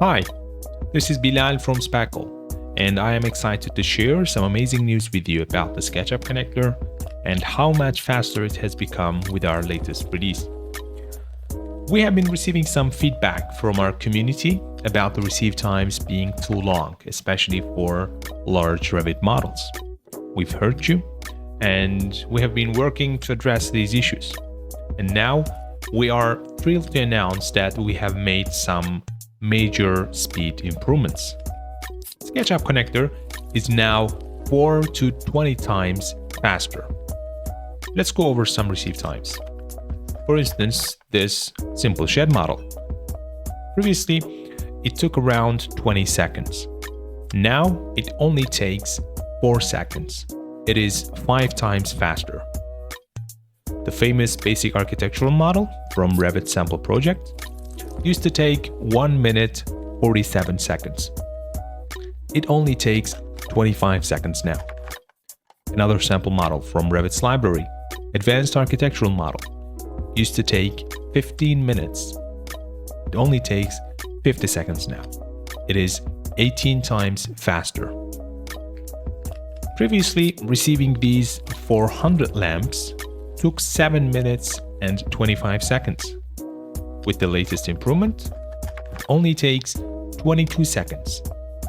Hi, this is Bilal from Speckle, and I am excited to share some amazing news with you about the SketchUp Connector and how much faster it has become with our latest release. We have been receiving some feedback from our community about the receive times being too long, especially for large Revit models. We've heard you, and we have been working to address these issues. And now we are thrilled to announce that we have made some major speed improvements. SketchUp Connector is now 4 to 20 times faster. Let's go over some receive times. For instance, this simple shed model. Previously, it took around 20 seconds. Now it only takes 4 seconds. It is 5 times faster. The famous basic architectural model from Revit sample project used to take 1 minute 47 seconds. It only takes 25 seconds now. Another sample model from Revit's library, advanced architectural model, used to take 15 minutes. It only takes 50 seconds now. It is 18 times faster. Previously, receiving these 400 lamps took 7 minutes and 25 seconds. With the latest improvement, it only takes 22 seconds,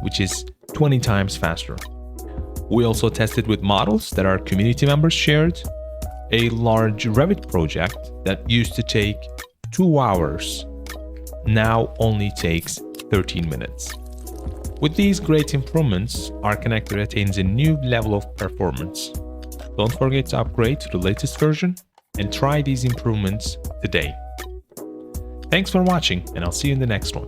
which is 20 times faster. We also tested with models that our community members shared. A large Revit project that used to take 2 hours now only takes 13 minutes. With these great improvements, our connector attains a new level of performance. Don't forget to upgrade to the latest version and try these improvements today. Thanks for watching, and I'll see you in the next one.